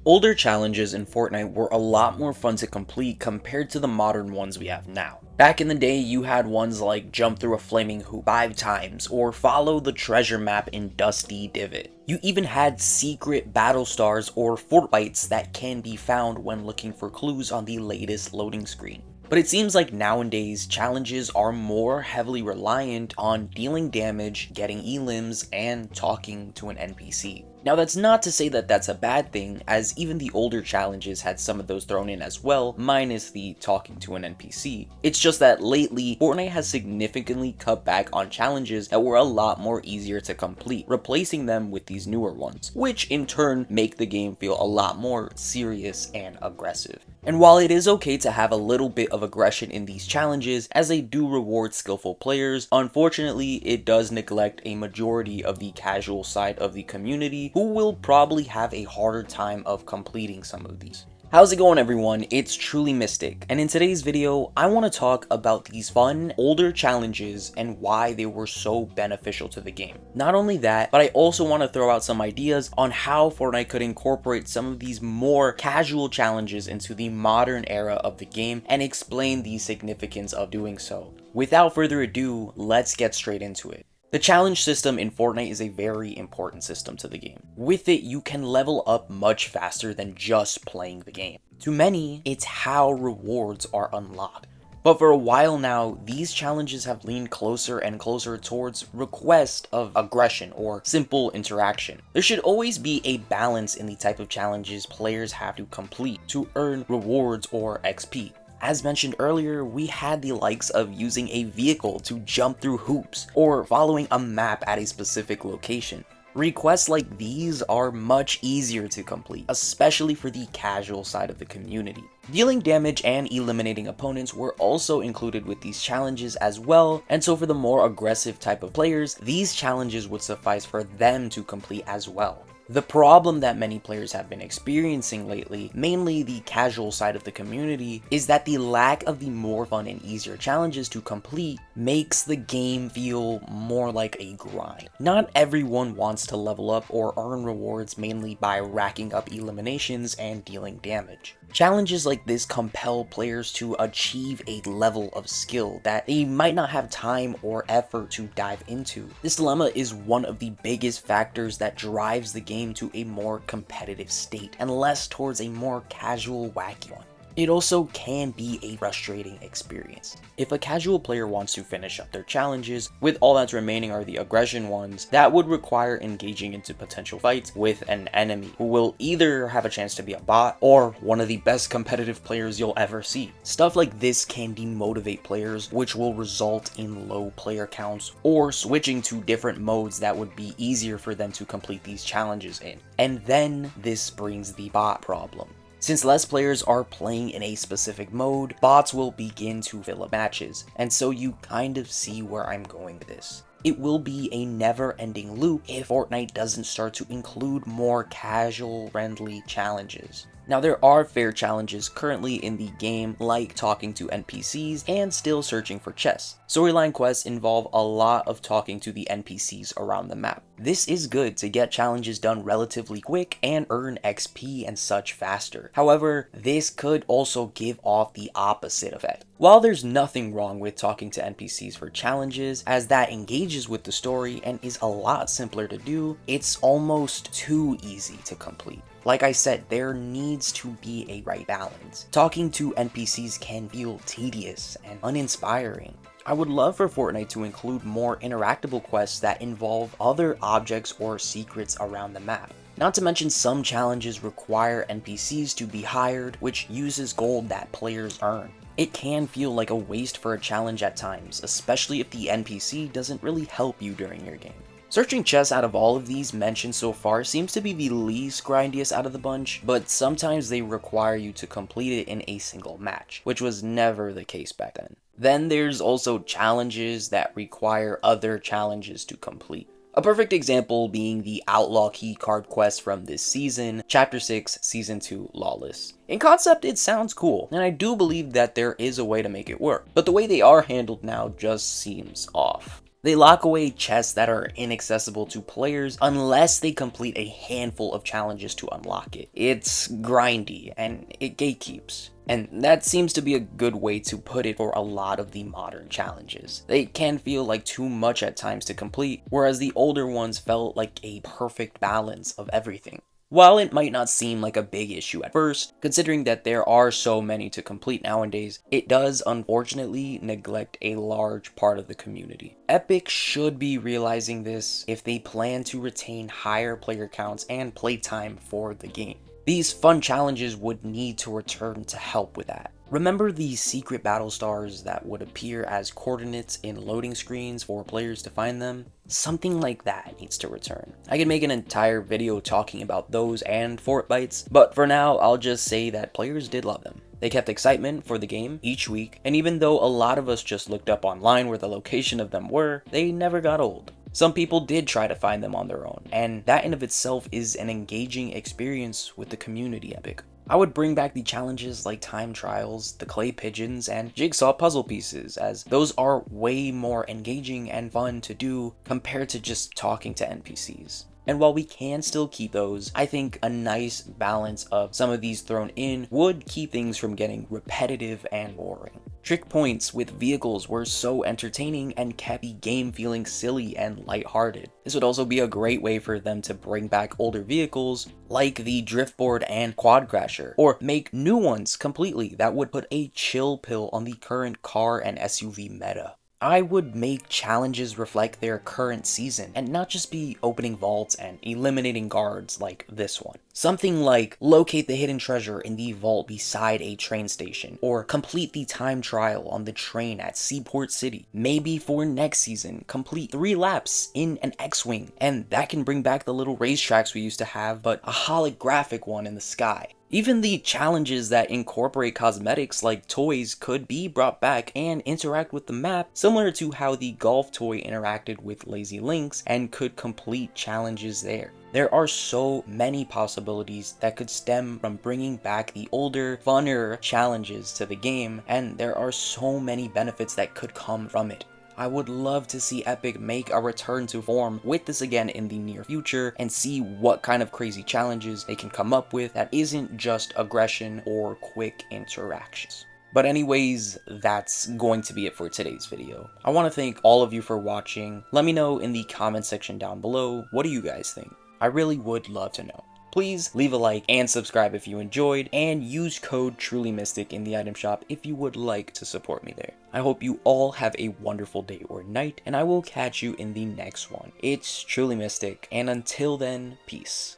Older challenges in Fortnite were a lot more fun to complete compared to the modern ones we have now. Back in the day, you had ones like jump through a flaming hoop 5 times or follow the treasure map in Dusty Divot. You even had secret battle stars or fort fights that can be found when looking for clues on the latest loading screen. But it seems like nowadays, challenges are more heavily reliant on dealing damage, getting elims, and talking to an NPC. Now that's not to say that that's a bad thing, as even the older challenges had some of those thrown in as well, minus the talking to an NPC. It's just that lately, Fortnite has significantly cut back on challenges that were a lot more easier to complete, replacing them with these newer ones, which in turn make the game feel a lot more serious and aggressive. And while it is okay to have a little bit of aggression in these challenges, as they do reward skillful players, unfortunately it does neglect a majority of the casual side of the community who will probably have a harder time of completing some of these. How's it going, everyone? It's TrulyMystic, and in today's video, I want to talk about these fun, older challenges and why they were so beneficial to the game. Not only that, but I also want to throw out some ideas on how Fortnite could incorporate some of these more casual challenges into the modern era of the game and explain the significance of doing so. Without further ado, let's get straight into it. The challenge system in Fortnite is a very important system to the game. With it, you can level up much faster than just playing the game. To many, it's how rewards are unlocked. But for a while now, these challenges have leaned closer and closer towards request of aggression or simple interaction. There should always be a balance in the type of challenges players have to complete to earn rewards or XP. As mentioned earlier, we had the likes of using a vehicle to jump through hoops, or following a map at a specific location. Requests like these are much easier to complete, especially for the casual side of the community. Dealing damage and eliminating opponents were also included with these challenges as well, and so for the more aggressive type of players, these challenges would suffice for them to complete as well. The problem that many players have been experiencing lately, mainly the casual side of the community, is that the lack of the more fun and easier challenges to complete makes the game feel more like a grind. Not everyone wants to level up or earn rewards mainly by racking up eliminations and dealing damage. Challenges like this compel players to achieve a level of skill that they might not have time or effort to dive into. This dilemma is one of the biggest factors that drives the game to a more competitive state and less towards a more casual, wacky one. It also can be a frustrating experience. If a casual player wants to finish up their challenges, with all that's remaining are the aggression ones, that would require engaging into potential fights with an enemy who will either have a chance to be a bot or one of the best competitive players you'll ever see. Stuff like this can demotivate players, which will result in low player counts or switching to different modes that would be easier for them to complete these challenges in. And then this brings the bot problem. Since less players are playing in a specific mode, bots will begin to fill up matches, and so you kind of see where I'm going with this. It will be a never-ending loop if Fortnite doesn't start to include more casual-friendly challenges. Now, there are fair challenges currently in the game, like talking to NPCs and still searching for chests. Storyline quests involve a lot of talking to the NPCs around the map. This is good to get challenges done relatively quick and earn XP and such faster. However, this could also give off the opposite effect. While there's nothing wrong with talking to NPCs for challenges, as that engages with the story and is a lot simpler to do, it's almost too easy to complete. Like I said, there needs to be a right balance. Talking to NPCs can feel tedious and uninspiring. I would love for Fortnite to include more interactable quests that involve other objects or secrets around the map. Not to mention, some challenges require NPCs to be hired, which uses gold that players earn. It can feel like a waste for a challenge at times, especially if the NPC doesn't really help you during your game. Searching chests out of all of these mentioned so far seems to be the least grindiest out of the bunch, but sometimes they require you to complete it in a single match, which was never the case back then. Then there's also challenges that require other challenges to complete. A perfect example being the Outlaw Keycard quest from this season, Chapter 6, Season 2, Lawless. In concept, it sounds cool, and I do believe that there is a way to make it work, but the way they are handled now just seems off. They lock away chests that are inaccessible to players unless they complete a handful of challenges to unlock it. It's grindy and it gatekeeps. And that seems to be a good way to put it for a lot of the modern challenges. They can feel like too much at times to complete, whereas the older ones felt like a perfect balance of everything. While it might not seem like a big issue at first, considering that there are so many to complete nowadays, it does unfortunately neglect a large part of the community. Epic should be realizing this if they plan to retain higher player counts and playtime for the game. These fun challenges would need to return to help with that. Remember the secret battle stars that would appear as coordinates in loading screens for players to find them? Something like that needs to return. I could make an entire video talking about those and fort bites, but for now I'll just say that players did love them. They kept excitement for the game each week, and even though a lot of us just looked up online where the location of them were, they never got old. Some people did try to find them on their own, and that in of itself is an engaging experience with the community Epic. I would bring back the challenges like time trials, the clay pigeons, and jigsaw puzzle pieces, as those are way more engaging and fun to do compared to just talking to NPCs. And while we can still keep those, I think a nice balance of some of these thrown in would keep things from getting repetitive and boring. Trick points with vehicles were so entertaining and kept the game feeling silly and lighthearted. This would also be a great way for them to bring back older vehicles like the driftboard and quad crasher, or make new ones completely that would put a chill pill on the current car and SUV meta. I would make challenges reflect their current season and not just be opening vaults and eliminating guards like this one. Something like locate the hidden treasure in the vault beside a train station, or complete the time trial on the train at Seaport City. Maybe for next season, complete 3 laps in an X-Wing, and that can bring back the little racetracks we used to have, but a holographic one in the sky. Even the challenges that incorporate cosmetics like toys could be brought back and interact with the map, similar to how the golf toy interacted with Lazy Links and could complete challenges there. There are so many possibilities that could stem from bringing back the older, funner challenges to the game, and there are so many benefits that could come from it. I would love to see Epic make a return to form with this again in the near future and see what kind of crazy challenges they can come up with that isn't just aggression or quick interactions. But anyways, that's going to be it for today's video. I want to thank all of you for watching. Let me know in the comment section down below, what do you guys think? I really would love to know. Please leave a like and subscribe if you enjoyed, and use code TrulyMystic in the item shop if you would like to support me there. I hope you all have a wonderful day or night, and I will catch you in the next one. It's TrulyMystic, and until then, peace.